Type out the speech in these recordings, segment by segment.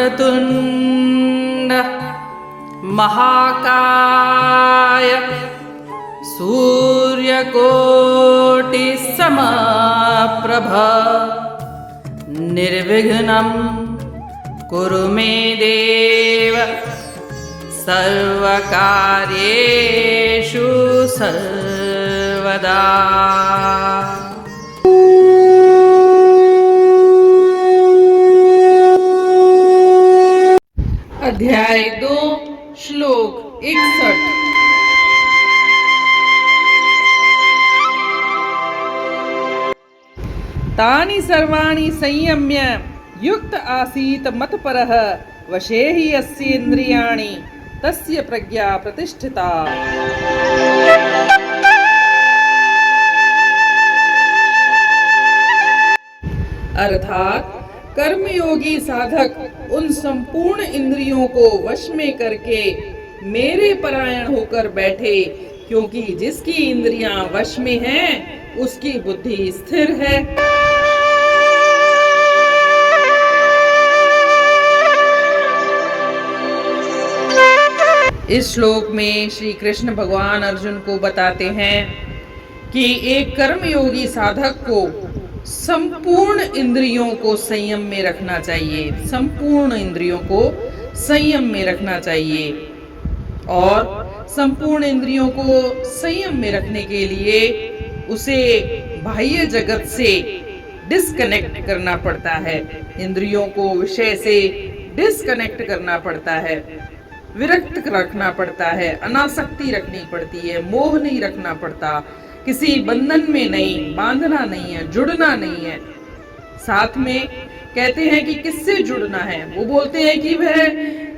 वक्रतुण्ड महाकाय सूर्यकोटिसमप्रभ निर्विघ्नं कुरु मे देव सर्वकार्येषु सर्वदा। अध्याय 2 श्लोक 61। तानि सर्वाणि संयम्य युक्त आसीत मत्परः वशे हि यस्येन्द्रियाणि तस्य प्रज्ञा प्रतिष्ठिता। अर्थात कर्मयोगी साधक उन संपूर्ण इंद्रियों को वश में करके मेरे परायण होकर बैठे, क्योंकि जिसकी इंद्रियां वश में हैं उसकी बुद्धि स्थिर है। इस श्लोक में श्री कृष्ण भगवान अर्जुन को बताते हैं कि एक कर्मयोगी साधक को संपूर्ण इंद्रियों को संयम में रखना चाहिए, संपूर्ण इंद्रियों को संयम में रखना चाहिए। और संपूर्ण इंद्रियों को संयम में रखने के लिए उसे बाह्य जगत से डिस्कनेक्ट करना पड़ता है, इंद्रियों को विषय से डिस्कनेक्ट करना पड़ता है, विरक्त रखना पड़ता है, अनासक्ति रखनी पड़ती है, मोह नहीं रखना पड़ता, किसी बंधन में नहीं बांधना नहीं है, जुड़ना नहीं है। साथ में कहते हैं कि किससे जुड़ना है, वो बोलते हैं कि वह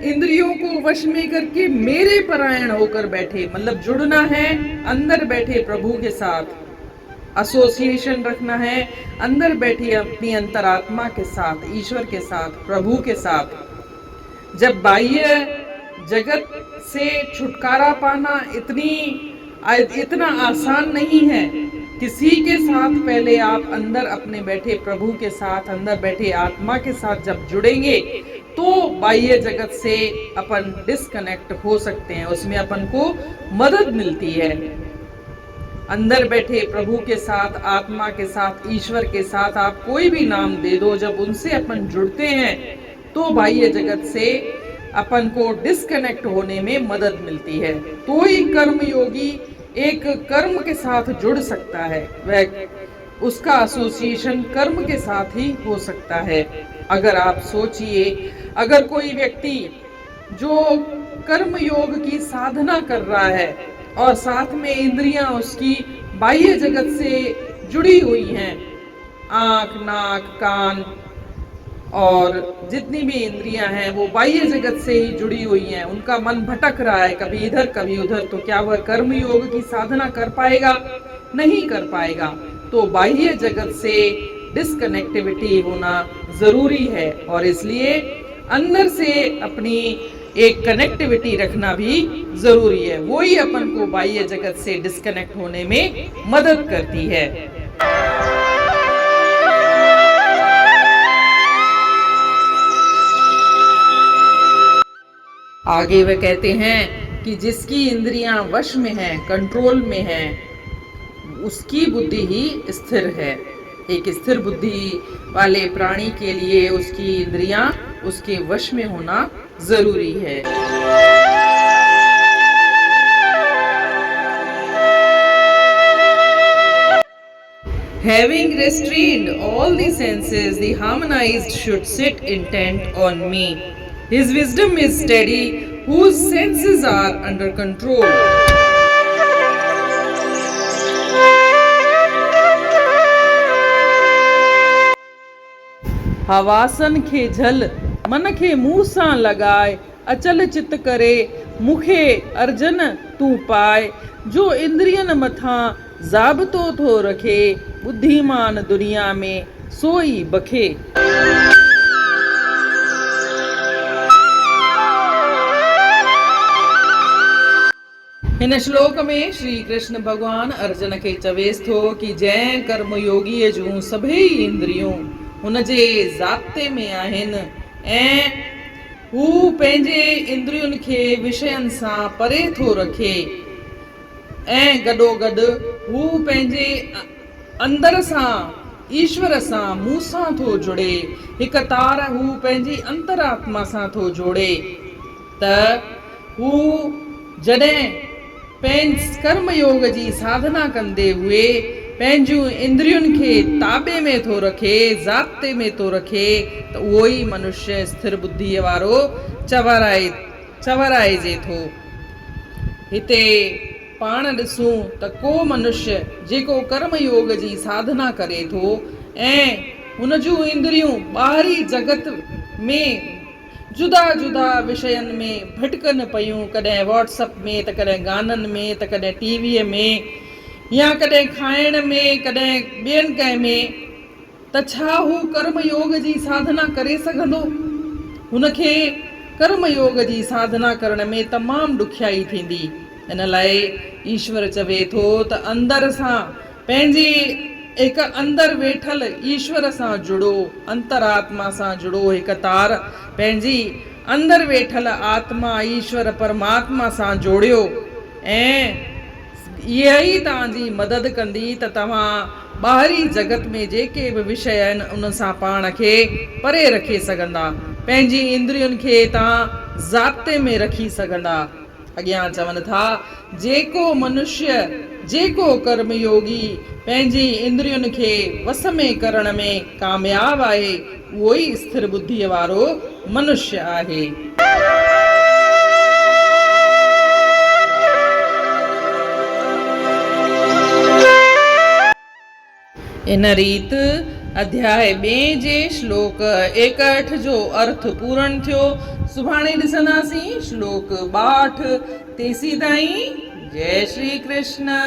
इंद्रियों को वश में करके मेरे परायण होकर बैठे, मतलब जुड़ना है अंदर बैठे प्रभु के साथ, एसोसिएशन रखना है अंदर बैठी अपनी अंतरात्मा के साथ, ईश्वर के साथ, प्रभु के साथ। जब बाह्य जगत से छुटकारा पाना इतना आसान नहीं है। किसी के साथ पहले आप अंदर अपने बैठे प्रभु के साथ, अंदर बैठे आत्मा के साथ जब जुड़ेंगे तो बाह्य जगत से अपन डिस्कनेक्ट हो सकते हैं, उसमें अपन को मदद मिलती है। अंदर बैठे प्रभु के साथ, आत्मा के साथ, ईश्वर के साथ आप कोई भी नाम दे दो, जब उनसे अपन जुड़ते हैं तो बाह्य जगत से अपन को डिस्कनेक्ट होने में मदद मिलती है। तो ही कर्मयोगी एक कर्म के साथ जुड़ सकता है, वह उसका एसोसिएशन कर्म के साथ ही हो सकता है। अगर आप सोचिए, अगर कोई व्यक्ति जो कर्म योग की साधना कर रहा है और साथ में इंद्रियां उसकी बाह्य जगत से जुड़ी हुई हैं, आंख, नाक, कान और जितनी भी इंद्रियां हैं वो बाह्य जगत से ही जुड़ी हुई हैं, उनका मन भटक रहा है कभी इधर कभी उधर, तो क्या वह कर्म योग की साधना कर पाएगा? नहीं कर पाएगा। तो बाह्य जगत से डिस्कनेक्टिविटी होना जरूरी है और इसलिए अंदर से अपनी एक कनेक्टिविटी रखना भी जरूरी है। वो ही अपन को बाह्य जगत से डिस्कनेक्ट होने में मदद करती है। आगे वे कहते हैं कि जिसकी इंद्रियां वश में हैं, कंट्रोल में हैं, उसकी बुद्धि ही स्थिर है। एक स्थिर बुद्धि वाले प्राणी के लिए उसकी इंद्रियां उसके वश में होना जरूरी है। Having restrained all the senses, the harmonized should sit intent on me. His wisdom is steady, whose senses are under control. हवासन खे झल मन खे मूसा लगाए, अचल चित करे मुखे अर्जन तू पाए। जो इंद्रियन मथा जाबतो थो रखे, बुद्धिमान दुनिया में सोई बखे। हिन श्लोक में श्री कृष्ण भगवान अर्जुन खे चवेस थो कि जंहिं कर्मयोगीअ जूं सभई इंद्रियूं हुन जे ज़ाब्ते में आहिनि ऐं हू पंहिंजे इंद्रियुनि खे विषयनि सां परे थो रखे ऐं गॾोगॾु हू पंहिंजे अंदर सां ईश्वर सां मूं सां थो जुड़े। हिकु तार हू पंहिंजी अंतरात्मा सां थो जोड़े त हू जॾहिं कर्म योग जी साधना कंदे हुए पंहिंजूं इंद्रियुनि खे ताबे में थो रखे, ज़ाब्ते में थो रखे, त उहो ई मनुष्य स्थिर बुद्धीअ वारो चवराइजे थो। हिते पाण ॾिसूं त को मनुष्य जेको कर्म योग जी साधना करे थो ऐं हुन जूं इंद्रियूं ॿाहिरी जगत में जुदा जुदा विषयनि में भटकनि पयूं, कॾहिं व्हाट्सअप में त कॾहिं गाननि में त कॾहिं टीवीअ में या कॾहिं खाइण में, कॾहिं ॿियनि कंहिं में, त छा हू कर्म योग जी साधना करे सघंदो? हुनखे कर्म योग जी साधना करण में तमामु ॾुखियाई थींदी। इन लाइ ईश्वर चवे थो त अंदर सां पंहिंजी हिकु अंदर वेठल ईश्वर सां जुड़ो, अंतरात्मा सां जुड़ो, हिकु तार पंहिंजी अंदर वेठल आत्मा ईश्वर परमात्मा सां जोड़ियो ऐं इहा ई तव्हांजी मदद कंदी त तव्हां ॿाहिरी जगत में जेके बि विषय आहिनि उन सां पाण खे परे रखे सघंदा, पंहिंजी इंद्रियुनि खे तव्हां ज़ाब्ते में रखी सघंदा। अॻियां चवनि था, जेको मनुष्य, जेको कर्मयोगी पंहिंजी इंद्रियुनि खे वस में करण में कामयाबु आहे, उहो ई स्थिर बुद्धीअ वारो मनुष्य आहे। इन रीत अध्याय 2 जे श्लोक 61 जो अर्थ पूर्ण थियो। सुभाणे ॾिसंदासीं श्लोक 62। तेसीं ताईं जय श्री कृष्ण।